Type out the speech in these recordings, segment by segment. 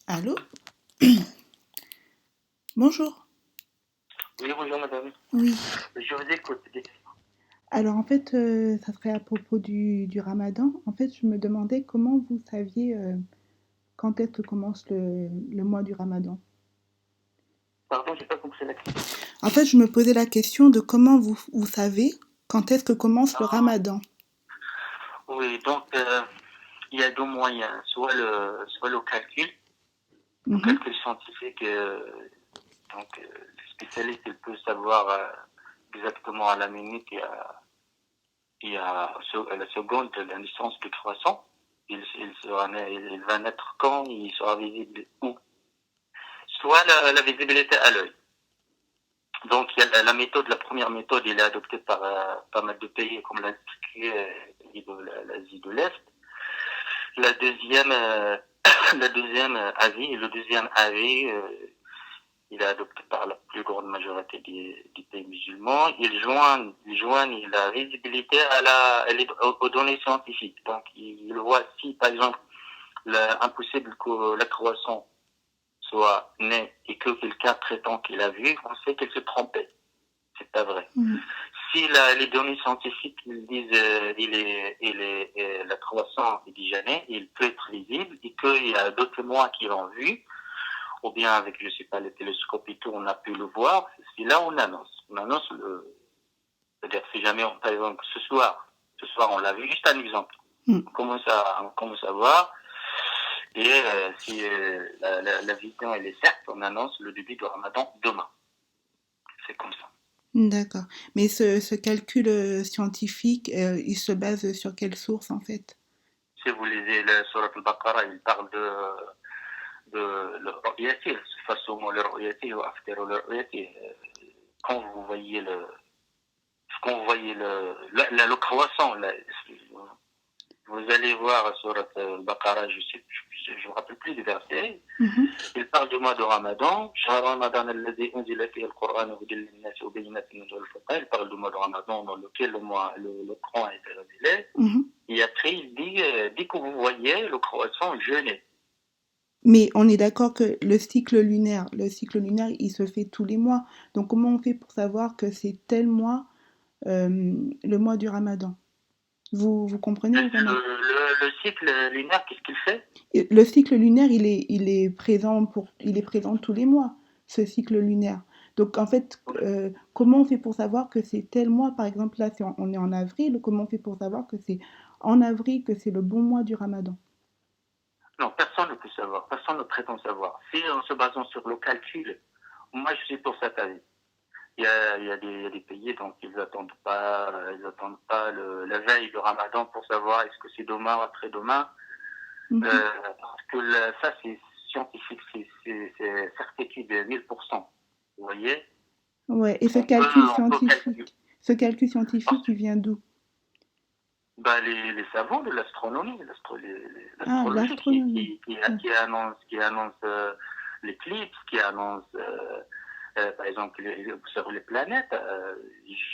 Allô? Bonjour. Oui, bonjour madame. Oui. Je vous écoute. Alors en fait, ça serait à propos du ramadan. En fait, je me demandais comment vous saviez quand est-ce que commence le mois du ramadan. Pardon, j'ai pas compris la question. En fait, je me posais la question de comment vous savez quand est-ce que commence le Ah, ramadan. oui, donc il y a deux moyens, soit le Mhm. calcul scientifique, le spécialiste il peut savoir exactement à la minute et à la seconde de la naissance du croissant. Il va naître quand, il sera visible où. Soit la visibilité à l'œil. Donc il y a la première méthode, elle est adoptée par pas mal de pays comme la Turquie et l'Asie de l'Est. La deuxième, le deuxième avis, il est adopté par la plus grande majorité des pays musulmans. Ils joignent la visibilité aux données scientifiques. Donc ils voient si par exemple impossible que la croissance soit née et que quelqu'un prétend qu'il a vu, on sait qu'il se trompait. C'est pas vrai. Mhm. Si les données scientifiques disent la croissance est déjà née, il peut être visible et qu'il y a d'autres témoins qui l'ont vu, ou bien avec, je sais pas, les télescopes et tout, on a pu le voir, c'est là on annonce. On annonce, c'est-à-dire si jamais, par exemple, ce soir on l'a vu, juste un exemple. Mhm. On commence à voir, et si la vision elle est certes, on annonce le début du ramadan demain. C'est comme ça. D'accord. Mais ce calcul scientifique, il se base sur quelle source en fait? Si vous lisez le Surat al-Baqarah, il parle de le façon le ru'yati ou after le ru'yati. Quand vous voyez le croissant, là, vous allez voir sur al-Baqarah, je me rappelle plus du verset. Mhm. Il parle du mois de Ramadan. شهر رمضان الذي أنزل فيه القرآن هدى للناس وبينات من الهدى والفرقان. Il parle du mois de Ramadan dans lequel le Coran a été révélé. Mhm. Et après, il dit, dès que vous voyez le croissant, jeûnez. Mais on est d'accord que le cycle lunaire, il se fait tous les mois. Donc comment on fait pour savoir que c'est tel mois, le mois du Ramadan? Vous comprenez Le, ou pas non? le cycle lunaire, qu'est-ce qu'il fait? Et le cycle lunaire, il est présent tous les mois, ce cycle lunaire. Donc en fait, comment on fait pour savoir que c'est tel mois? Par exemple, là, si on est en avril, comment on fait pour savoir que c'est en avril que c'est le bon mois du Ramadan? Non, personne ne peut savoir, personne ne prétend savoir. Si en se basant sur le calcul, moi je suis pour cet avis. Il y a des pays, donc ils attendent pas la veille du Ramadan pour savoir est-ce que c'est demain ou après-demain. Mhm. Parce que ça, c'est scientifique, c'est certitude 1000%. Vous voyez? Ouais, et Parce qu'on peut calculer. ce calcul scientifique, Parce il vient d'où? bah, les savants de l'astronomie, Ah, l'astrologie l'astronomie. Ouais. qui annonce l'éclipse, qui annonce, par exemple, sur les planètes,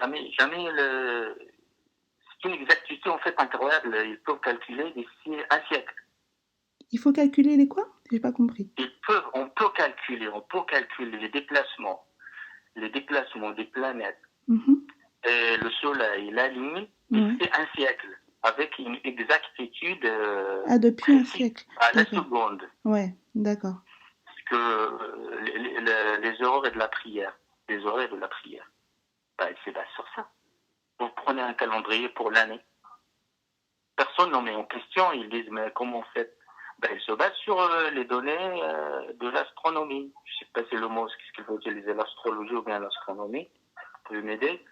jamais c'est une exactitude en fait incroyable. Ils peuvent calculer d'ici un siècle. Il faut calculer les quoi? J'ai pas compris. On peut calculer les déplacements des planètes Mhm. et le Soleil, la Lune, Ouais. d'ici un siècle, avec une exactitude Ah, depuis un précise, siècle. à la D'accord. seconde. Ouais, d'accord. Parce que les horaires de la prière, bah, c'est basé sur ça. Vous prenez un calendrier pour l'année. Personne n'en met en question. Ils disent, mais comment on fait? Ben, ils se basent sur les données de l'astronomie. Je ne sais pas si le mot, qu'est-ce qu'il faut utiliser, l'astrologie ou bien l'astronomie. Vous pouvez m'aider?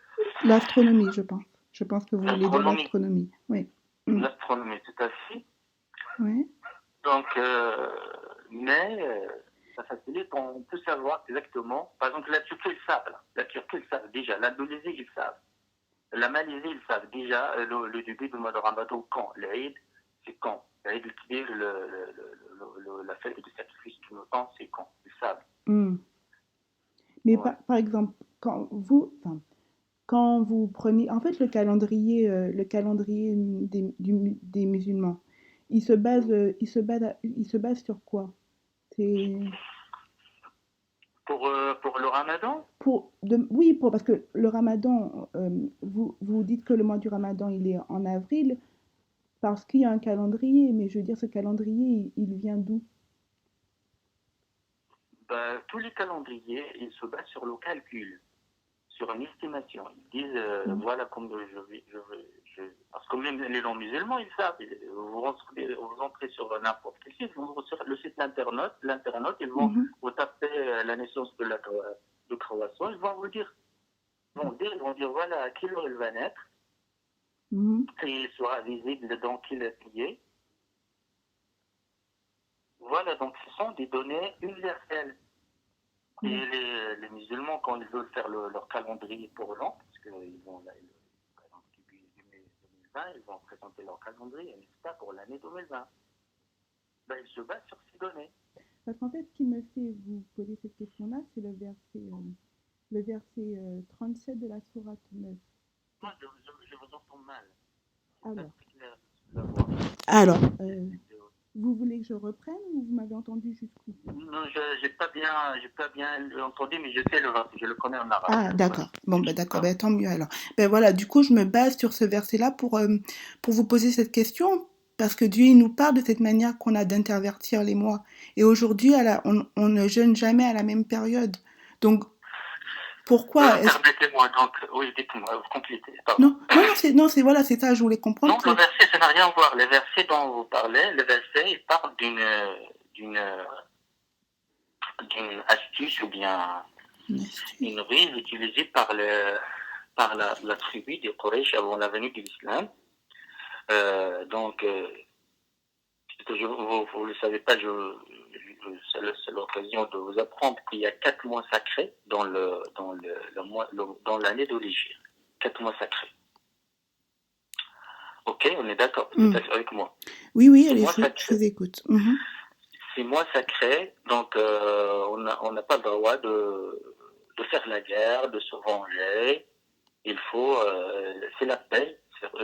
L'astronomie, je pense. Je pense que vous voulez dire L'astronomie. l'astronomie. Oui. Mm. L'astronomie, tout à fait. Ouais. Donc, mais ça facilite, on peut savoir exactement. Par exemple, la Turquie, ils savent. Là. La Turquie, ils savent déjà. L'Indonésie, ils savent. La Malaisie, ils savent déjà le début du mois de Ramadan quand. L'Aïd, c'est quand. L'Aïd al-Kibir, la fête du sacrifice du Mouton, c'est quand. Ils savent. Mm. Mais Ouais. par exemple, quand vous prenez, en fait, le calendrier des musulmans, il se base sur quoi? C'est Pour le ramadan, oui, parce que le ramadan, vous dites que le mois du ramadan, il est en avril, parce qu'il y a un calendrier, mais je veux dire, ce calendrier, il vient d'où? ben, tous les calendriers, ils se basent sur le calcul, sur une estimation. Ils disent, Mm. voilà, comme parce que même les non-musulmans, ils savent. Vous entrez sur n'importe quel site, sur le site l'internaute, ils vont Mhm. vous taper la naissance de croissant, ils vont vous dire, ils vont dire, voilà, à quelle heure il va naître, Mhm. et il sera visible dans quel pays. Voilà, donc ce sont des données universelles. Et Mm. les musulmans, quand ils veulent faire leur calendrier pour l'an, parce qu'ils vont là, le calendrier 2020, ils vont présenter leur calendrier, n'est-ce pas, pour l'année 2020. Ben, ils se basent sur ces données. Parce qu'en fait, ce qui me fait vous poser cette question-là, c'est le verset 37 de la sourate 9. Moi, je vous entends mal. C'est pas Alors, très clair, la voix. alors vous voulez que je reprenne ou vous m'avez entendu jusqu'où? Non, j'ai pas bien entendu, mais je sais le verset, je le connais en arabe. Ah, d'accord. Bon, ben d'accord, ben tant mieux alors. Ben voilà, du coup, je me base sur ce verset-là pour vous poser cette question, parce que Dieu, il nous parle de cette manière qu'on a d'intervertir les mois. Et aujourd'hui, on ne jeûne jamais à la même période. Donc, pourquoi est-ce... Permettez-moi donc, oui, dites-moi, vous complétez, pardon. Non, voilà, c'est ça, je voulais comprendre. Non, le verset, ça n'a rien à voir. Le verset dont vous parlez, le verset, il parle d'une astuce ou bien une ruse utilisée par la tribu des Quraysh avant la venue de l'islam. Donc, vous ne le savez pas, c'est l'occasion de vous apprendre qu'il y a 4 mois sacrés dans l'année de l'Hégire. 4 mois sacrés. Ok, on est d'accord, vous êtes avec moi. Oui, allez, je vous écoute. Mm-hmm. Ces mois sacrés, donc on n'a pas le droit de faire la guerre, de se venger. Il faut, c'est la paix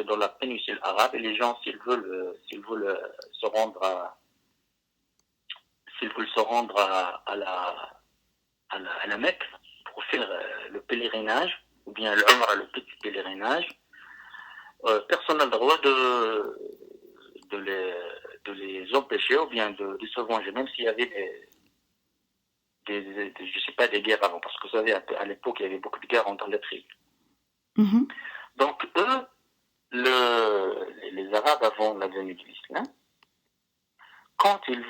dans la péninsule arabe, et les gens, s'ils veulent se rendre à la Mecque pour faire le pèlerinage, ou bien le petit pèlerinage, personne n'a le droit de les empêcher ou bien de se venger, même s'il y avait je sais pas, des guerres avant, parce que vous savez, à l'époque, il y avait beaucoup de guerres entre les tribus. Mm-hmm. Donc, eux, les Arabes, avant la venue de l'islam, quand ils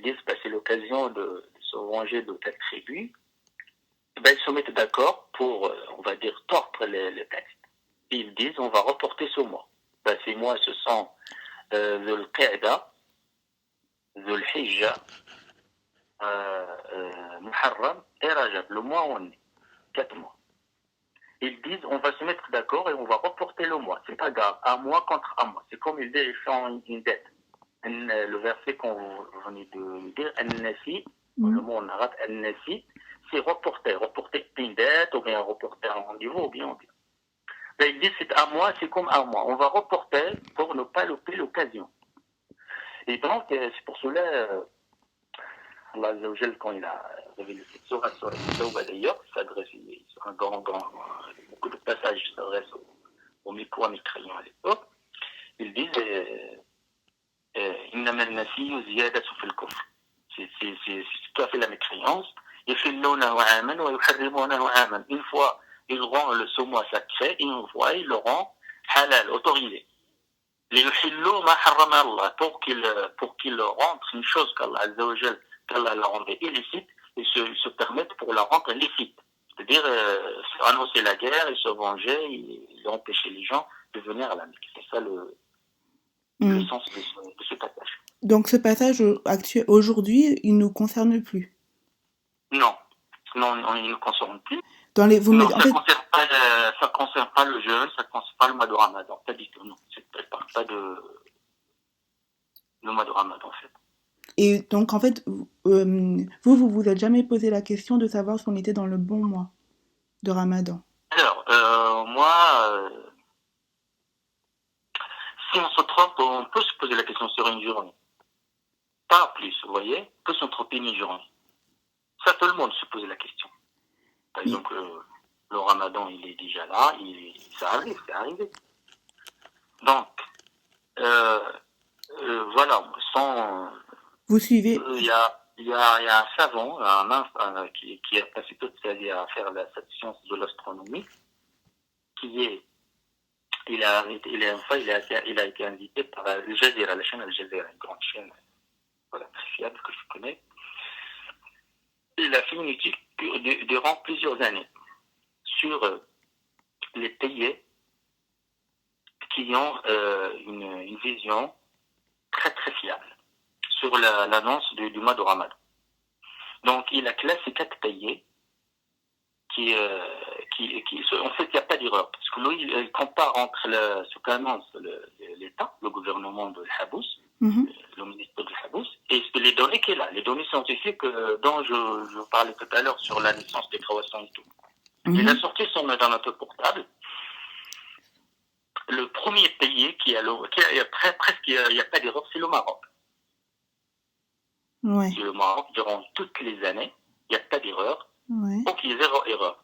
disent que c'est l'occasion de se venger de telle tribu, ben, ils se mettent d'accord pour, on va dire, tordre les textes. Et ils disent, on va reporter ce mois. Ben, ces mois, ce sont Dhul Qa'da, Dhul Hijja, Muharram et Rajab, le mois où on est. 4 mois. Ils disent, on va se mettre d'accord et on va reporter le mois. C'est pas grave, un mois contre un mois. C'est comme ils font une dette. Le verset qu'on venait de dire, An-Nasi, le mot en arabe, An-Nasi, c'est reporter. Reporter une dette, ou bien reporter un rendez-vous, ou bien. Ben, ils disent, c'est un mois, c'est comme un mois. On va reporter pour ne pas louper l'occasion. Et donc, c'est pour cela, Allah Azzawajal, quand il a révélé cette sourate sur les Tawbah d'ailleurs, s'adresse sur un beaucoup de passages s'adressent au micro à mi-crayon à l'époque, ils disent إنما النسي زيادة في الكفر. C'est tout à fait la mécréance. يحلونه عاما ويحرمونه عاما. Une fois, ils rendent ce mois sacré, une fois, ils le rendent halal, autorisé. ليحلوا ما حرم الله, pour qu'ils rentrent une chose qu'Allah Azzawajal, qu'Allah l'a rendue illicite, ils se permettent pour la rendre licite. C'est-à-dire annoncer la guerre, et se venger, et empêcher les gens de venir à la Mecque. C'est ça le sens de ce passage. Donc ce passage actuel, aujourd'hui, il ne nous concerne plus. Non, il ne nous concerne plus. Ça ne concerne pas le jeûne, ça ne concerne pas le mois de Ramadan. Pas du tout, non. Ça ne parle pas de le mois de Ramadan, en fait. Et donc, en fait, vous êtes jamais posé la question de savoir si on était dans le bon mois de Ramadan? Alors, moi, si on se trompe, on peut se poser la question sur une journée. pas plus, vous voyez, que s'entretenir une journée. Ça, tout le monde se pose la question. Par Oui. exemple, le ramadan, il est déjà là, ça arrive, c'est arrivé. Donc, voilà, Vous suivez. il y a un savant, qui a passé toute sa vie à faire cette science de l'astronomie, il a été invité par Al Jazeera, la chaîne Al Jazeera, une grande chaîne, voilà, très fiable que je connais. Il a fait une étude durant plusieurs années sur les pays qui ont une vision très très fiable sur l'annonce du mois de Ramadan. Donc il a classé 4 pays en fait, il n'y a pas d'erreur. Parce que lui, il compare entre ce qu'annonce l'État, le gouvernement de Habous, le ministre de Habous, et les données qu'il a, les données scientifiques dont je parlais tout à l'heure sur la naissance des croissants et tout. Il a sorti son ordinateur portable. Le premier pays presque il n'y a pas d'erreur, c'est le Maroc. Ouais. C'est le Maroc, durant toutes les années, il n'y a pas d'erreur. Ouais. Donc il y a zéro erreur.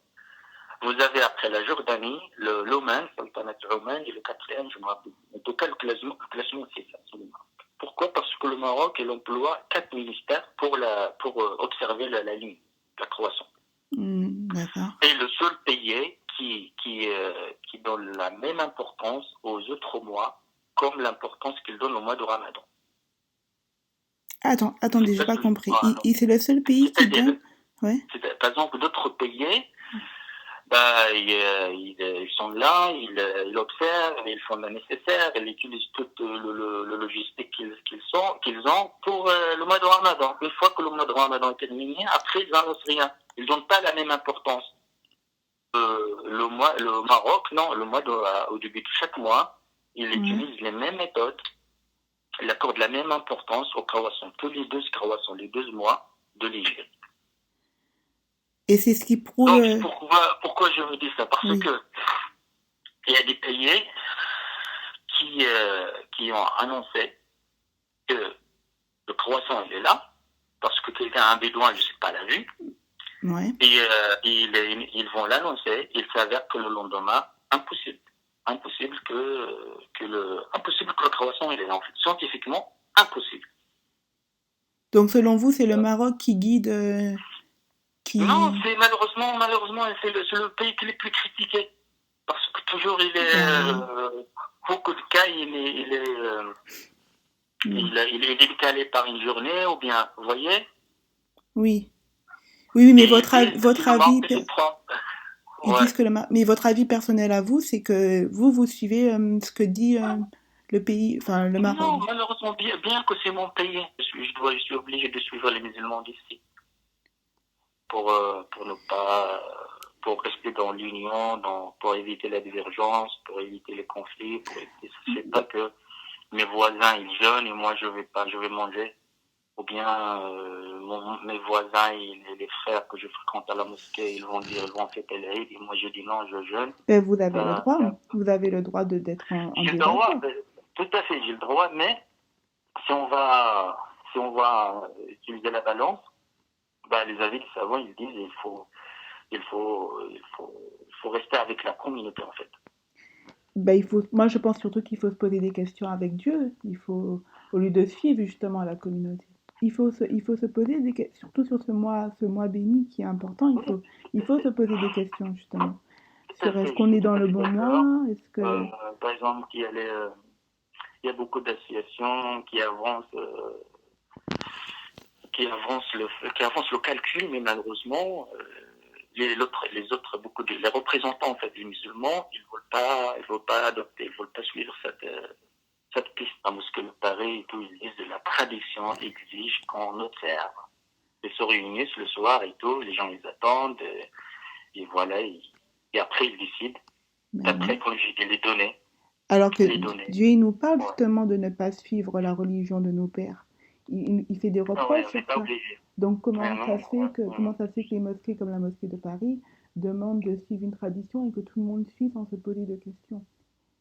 Vous avez après la Jordanie, l'Oman, Sultanat Oman, et le quatrième, je me rappelle. En tout cas, le classement c'est ça, c'est le Maroc. Pourquoi? Parce que le Maroc, il emploie 4 ministères pour observer la ligne, la croissance. D'accord. Et le seul pays qui donne la même importance aux autres mois, comme l'importance qu'il donne au mois de Ramadan. Attendez, j'ai pas compris. C'est le seul pays qui donne. Ouais. Par exemple, d'autres pays, ils sont là, ils observent, ils font le nécessaire, ils utilisent tout le logistique qu'ils ont pour le mois de Ramadan. Une fois que le mois de Ramadan est terminé, après ils n'annoncent rien. Ils n'ont pas la même importance. Le Maroc, non, au début de chaque mois, il utilise les mêmes méthodes, il accorde la même importance aux croissants, tous les 12 croissants, les 12 mois de l'Hégire. Et c'est ce qui prouve. Donc, pourquoi je vous dis ça? Parce que il y a des pays qui ont annoncé que le croissant il est là, parce que quelqu'un, un bédouin, je ne sais pas, l'a vu. Ouais. Et ils vont l'annoncer. Il s'avère que le lendemain, impossible que le croissant il est là. En fait, scientifiquement, impossible. Donc selon vous, c'est le Maroc qui guide. Non, c'est malheureusement, c'est le pays qui est le plus critiqué. Parce que toujours, beaucoup de cas, il est décalé par une journée, ou bien, vous voyez? Oui, mais votre avis. Ils disent que mais votre avis personnel à vous, c'est que vous suivez ce que dit le pays, enfin le Maroc. Non, malheureusement, bien que c'est mon pays, je suis obligé de suivre les musulmans d'ici. Pour rester dans l'union, pour éviter la divergence, pour éviter les conflits, pour éviter ça. C'est pas que mes voisins ils jeûnent et moi je vais manger, ou bien mes voisins et les frères que je fréquente à la mosquée, ils vont fêter l'Eid et moi je dis non, je jeûne. Ben, vous avez le droit. Vous avez le droit d'être en j'ai le droit, tout à fait, j'ai le droit, mais si on va utiliser la balance, les avis des savants, ils disent il faut rester avec la communauté, en fait. Moi, je pense surtout qu'il faut se poser des questions avec Dieu. Au lieu de suivre justement la communauté. Il faut se poser des questions, surtout sur ce mois béni qui est important. Il faut se poser des questions justement. Sur est-ce qu'on est dans le bon mois? Est-ce que par exemple, il y a beaucoup d'associations qui avancent le calcul, mais malheureusement, les représentants en fait des musulmans, ils veulent pas adopter, ils veulent pas suivre cette piste, parce que le Paris et tout, ils disent de la tradition exige qu'on observe. Ils se réunissent le soir et tout, les gens ils attendent, et voilà, et après ils décident. Après, quand j'ai dit les données. Alors que Dieu il nous parle justement de ne pas suivre la religion de nos pères. Il fait des reproches sur ça. Donc comment ça se fait que les mosquées comme la mosquée de Paris demandent de suivre une tradition et que tout le monde suit sans se poser de questions?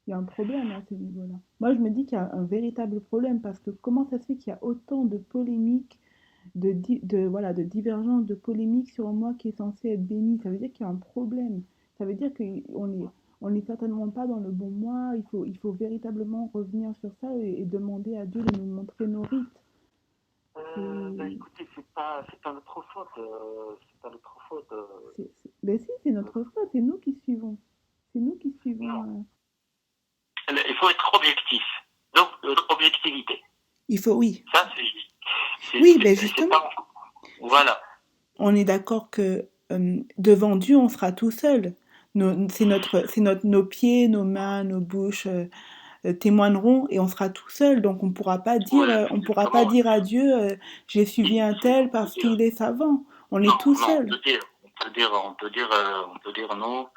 Il y a un problème à ce niveau-là. Moi, je me dis qu'il y a un véritable problème parce que comment ça se fait qu'il y a autant de polémiques, voilà, de divergences, de polémiques sur un mois qui est censé être béni? Ça veut dire qu'il y a un problème. Ça veut dire on n'est certainement pas dans le bon mois. Il faut véritablement revenir sur ça et demander à Dieu de nous montrer nos rites. C'est, Écoutez, c'est pas notre faute. C'est pas notre faute. ben si, c'est notre faute. C'est nous qui suivons. C'est nous qui Non. suivons. Il faut être objectif. Donc, objectivité. Il faut, oui. Ça, Oui, ben c'est justement. pas. Voilà. On est d'accord que devant Dieu, on sera tout seul. Nos pieds, nos mains, nos bouches témoigneront et on sera tout seul. Donc Ouais, on pourra pas comment dire à Dieu, j'ai suivi un tel on peut parce dire. qu'il est savant. On est Non, tout non, seul. on peut dire non.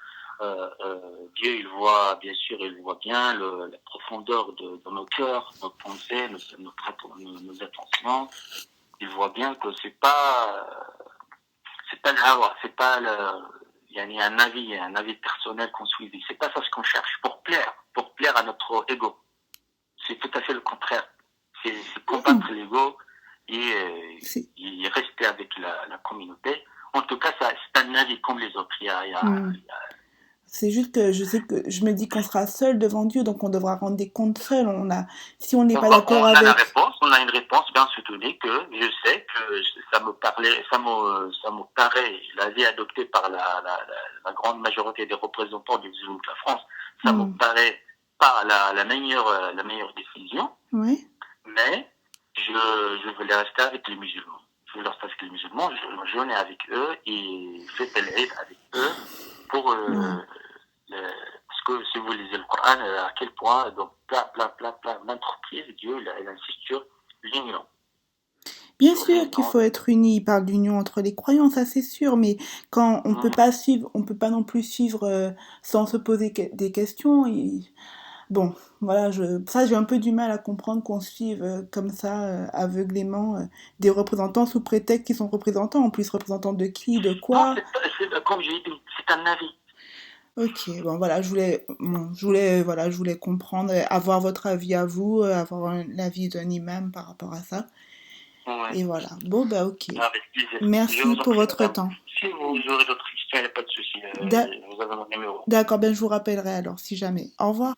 Dieu, il voit, bien sûr, il voit bien la profondeur de nos cœurs, nos pensées, nos intentions. Il voit bien que c'est pas le hawa, c'est pas il y a un avis personnel qu'on suit. C'est pas ça ce qu'on cherche pour plaire à notre ego. C'est tout à fait le contraire. C'est Non, combattre l'ego c'est et rester avec la communauté. En tout cas, ça, c'est un avis comme les autres. hmm. C'est juste que je sais que je me dis qu'on sera seul devant Dieu, donc on devra rendre des comptes seul. Si on n'est pas d'accord On a la avec, réponse, on a une réponse bien soutenue que je sais que ça me paraît, l'avis adopté par la grande majorité des représentants des musulmans de la France, ça me hmm, paraît pas la meilleure décision, ouais, mais je voulais rester avec les musulmans. Je voulais rester avec les musulmans, je jeûnais avec eux et fêtais l'Aïd avec eux pour hmm. parce que si vous lisez le Coran, à quel point donc plein d'entreprises, Dieu il insiste sur l'union, Bien sur sûr qu'il l'union. faut être unis, il parle d'union entre les croyants, ça c'est sûr, mais quand on peut Hum, pas suivre, on peut pas non plus suivre sans se poser des questions. Bon, voilà, ça j'ai un peu du mal à comprendre qu'on suive comme ça, aveuglément, des représentants sous prétexte qu'ils sont représentants, en plus représentants de qui, de Non, quoi. comme j'ai dit, c'est un avis. Ok, bon voilà, voilà, je voulais comprendre, avoir votre avis à vous, l'avis d'un imam par rapport à ça. Ouais, Et voilà. Bon bah ok. avec plaisir. Je Merci vous en pour prie, votre madame. temps. Si vous aurez d'autres questions, il n'y a pas de souci. D'a- Vous avez mon numéro. D'accord, ben je vous rappellerai alors si jamais. Au revoir.